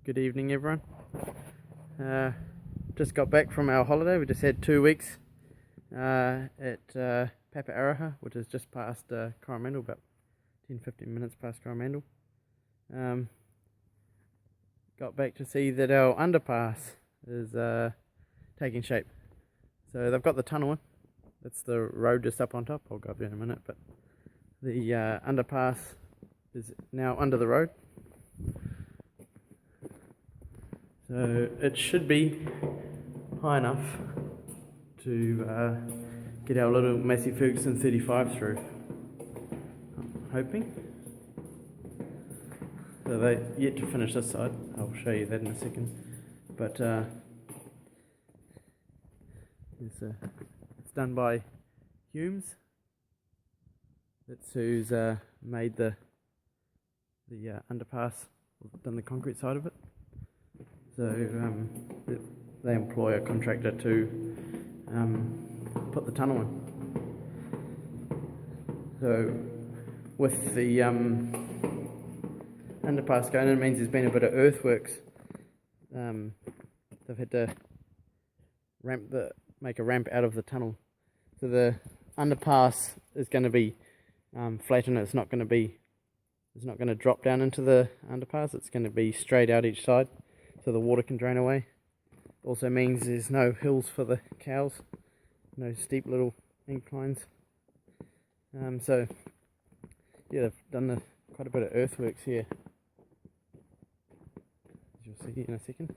Good evening, everyone. Just got back from our holiday. We just had 2 weeks at Papaaraha, which is just past Coromandel, about 10-15 minutes past Coromandel. Got back to see that our underpass is taking shape. So they've got the tunnel in. That's the road just up on top. I'll go up there in a minute, but the underpass is now under the road. So it should be high enough to get our little Massey Ferguson 35 through. I'm hoping. So they're yet to finish this side. I'll show you that in a second. But it's done by Humes. That's who's made the underpass, done the concrete side of it. So they employ a contractor to put the tunnel in. So with the underpass going in, it means there's been a bit of earthworks. They've had to make a ramp out of the tunnel. So the underpass is going to be flattened. It's not going to drop down into the underpass. It's going to be straight out each side, so the water can drain away. Also means there's no hills for the cows, no steep little inclines. So yeah, they've done quite a bit of earthworks here, as you'll see in a second.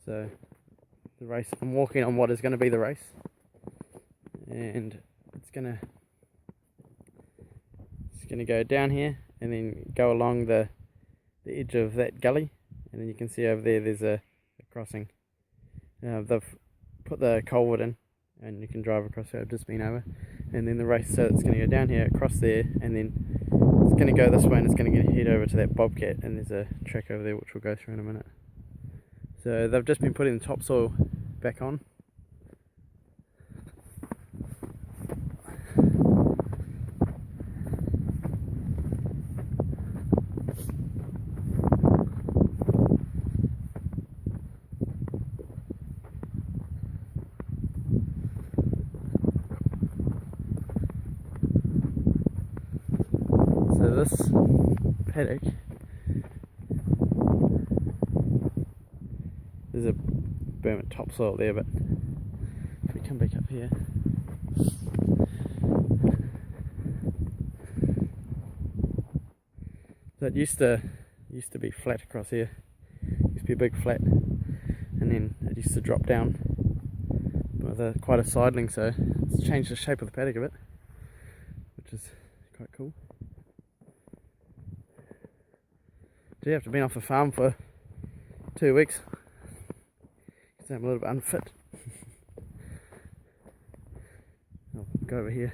So the race, I'm walking on what is going to be the race, and it's going to go down here and then go along the edge of that gully, and then you can see over there's a crossing. They've put the culvert in and you can drive across there. I've just been over, and then the race, so it's going to go down here, across there, and then it's going to go this way, and it's going to head over to that bobcat, and there's a track over there which we'll go through in a minute. So they've just been putting the topsoil back on. So this paddock, there's a berm of topsoil there, but if we come back up here, so it used to be flat across here. It used to be a big flat, and then it used to drop down with quite a sidling, so it's changed the shape of the paddock a bit, which is quite cool. Gee, I've been off the farm for 2 weeks. I'm a little bit unfit. I'll go over here.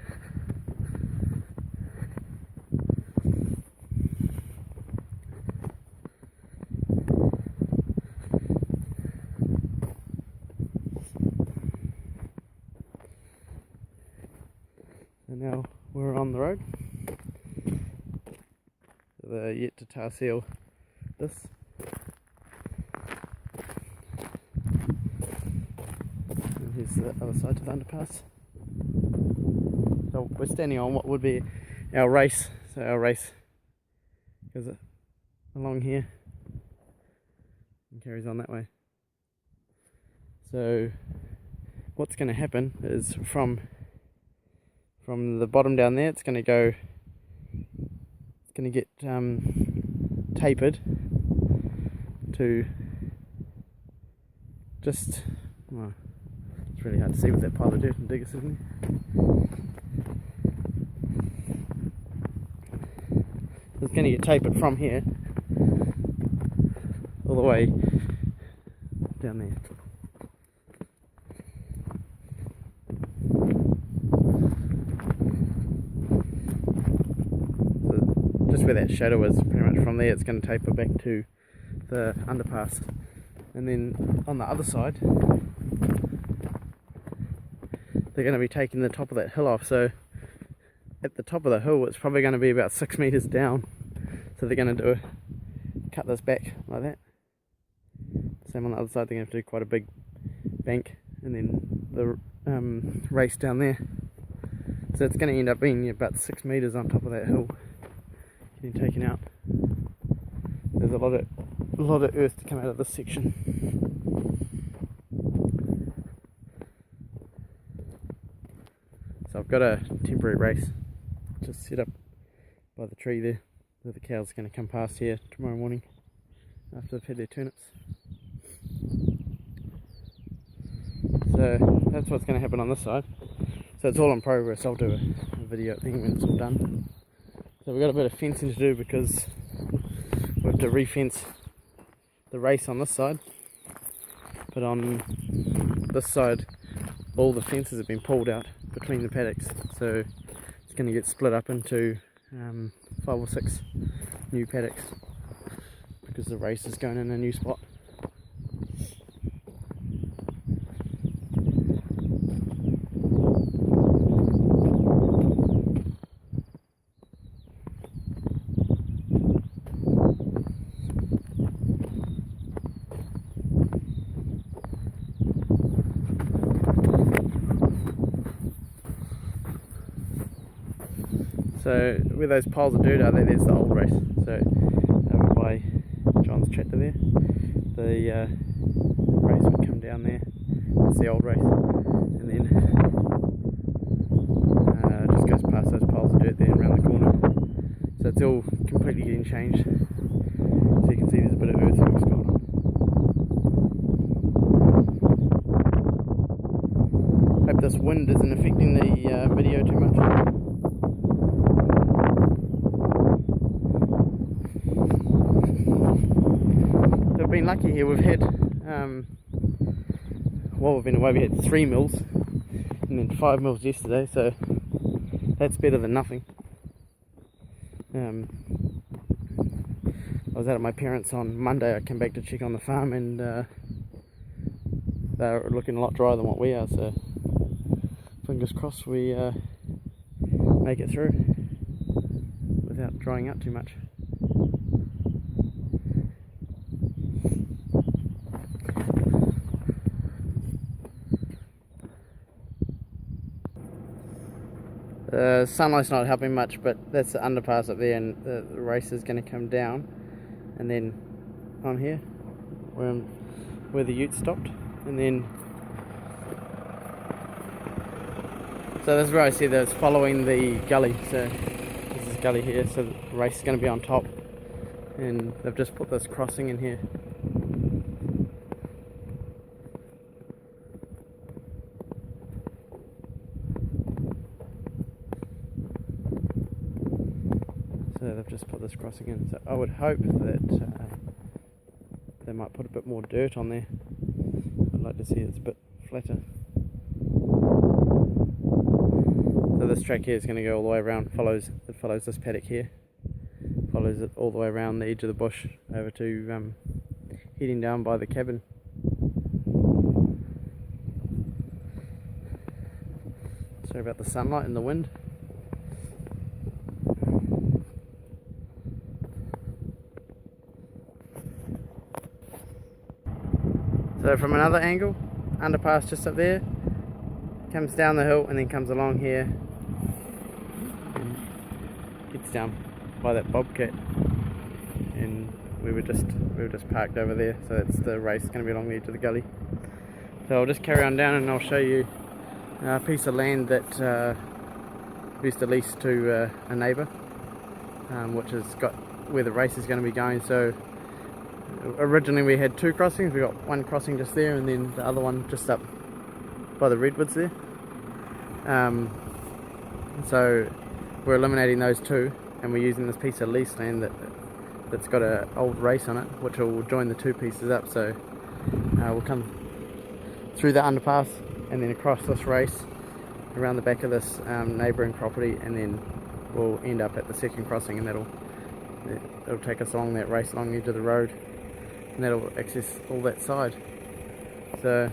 So now we're on the road. So they're yet to tar seal this. Here's the other side to the underpass. So we're standing on what would be our race. So our race goes along here and carries on that way. So what's going to happen is from the bottom down there, it's going to get tapered to just, well, it's really hard to see with that pile of dirt and diggers, isn't it? So it's going to get tapered from here all the way down there. So just where that shadow is, pretty much from there it's going to taper back to the underpass. and then on the other side they're going to be taking the top of that hill off. So at the top of the hill it's probably going to be about 6 meters down, so they're going to cut this back like that. Same on the other side, they're going to have to do quite a big bank, and then the race down there. So it's going to end up being about 6 meters on top of that hill getting taken out. There's a lot of earth to come out of this section. So I've got a temporary race just set up by the tree there, where the cows are going to come past here tomorrow morning after they've had their turnips. So that's what's going to happen on this side. So it's all in progress. I'll do a video at the end when it's all done. So we've got a bit of fencing to do because we have to re-fence the race on this side. But on this side, all the fences have been pulled out between the paddocks. So it's going to get split up into 5 or 6 new paddocks because the race is going in a new spot. So where those piles of dirt are, there's the old race. So over by John's tractor there, the race would come down there. That's the old race, and then just goes past those piles of dirt there and around the corner. So it's all completely getting changed. So you can see there's a bit of earthworks going on. Hope this wind isn't affecting the video too much. Been lucky here. We've had while we've been away we had 3 mills and then 5 mills yesterday, so that's better than nothing. I was out at my parents' on Monday. I came back to check on the farm, and they're looking a lot drier than what we are, so fingers crossed we make it through without drying up too much. The sunlight's not helping much, but that's the underpass up there, and the race is going to come down, and then on here where the ute stopped, and then so this is where I see that it's following the gully. So this is gully here, so the race is going to be on top, and they've just put this crossing in here. So they've just put this crossing in. So I would hope that they might put a bit more dirt on there. I'd like to see it's a bit flatter. So this track here is going to go all the way around. It follows this paddock here. Follows it all the way around the edge of the bush over to heading down by the cabin. Sorry about the sunlight and the wind. So from another angle, underpass just up there, comes down the hill and then comes along here and gets down by that bobcat, and we were just parked over there. So that's the race going to be along the edge of the gully. So I'll just carry on down and I'll show you a piece of land that we used to lease to a neighbour, which has got where the race is going to be going. So originally we had 2 crossings. We got one crossing just there, and then the other one just up by the redwoods there. So we're eliminating those 2, and we're using this piece of lease land that's got an old race on it, which will join the 2 pieces up. So we'll come through the underpass and then across this race around the back of this neighbouring property, and then we'll end up at the second crossing, and it'll take us along that race along the edge of the road and that'll access all that side. So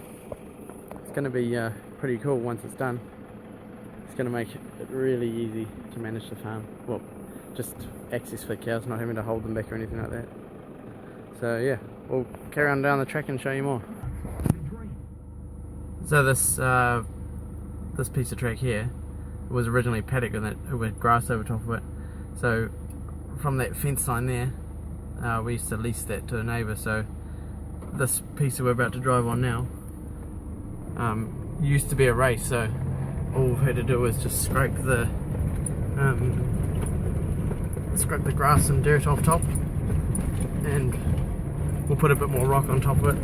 it's going to be pretty cool once it's done. It's going to make it really easy to manage the farm. Well, just access for cows, not having to hold them back or anything like that. So yeah, we'll carry on down the track and show you more. So this piece of track here was originally paddock with grass over top of it. So from that fence line there, we used to lease that to a neighbour. So this piece that we're about to drive on now used to be a race. So all we've had to do is just scrape the grass and dirt off top, and we'll put a bit more rock on top of it.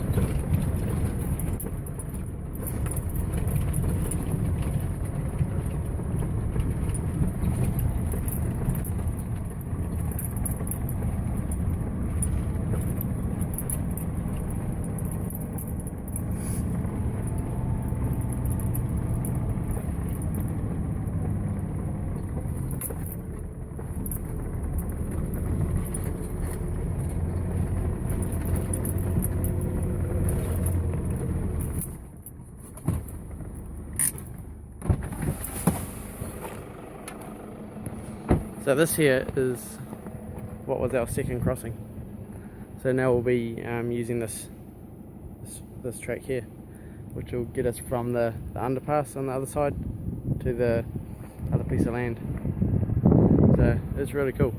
So this here is what was our second crossing. So now we'll be using this track here, which will get us from the underpass on the other side to the other piece of land. So it's really cool.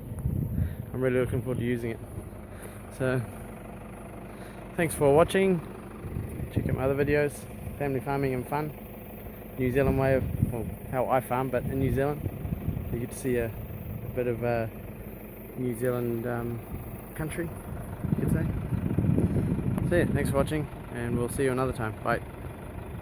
I'm really looking forward to using it. So thanks for watching. Check out my other videos, family farming and fun, New Zealand way of, well, how I farm, but in New Zealand. You get to see a bit of New Zealand country, you could say. So yeah, thanks for watching, and we'll see you another time. Bye.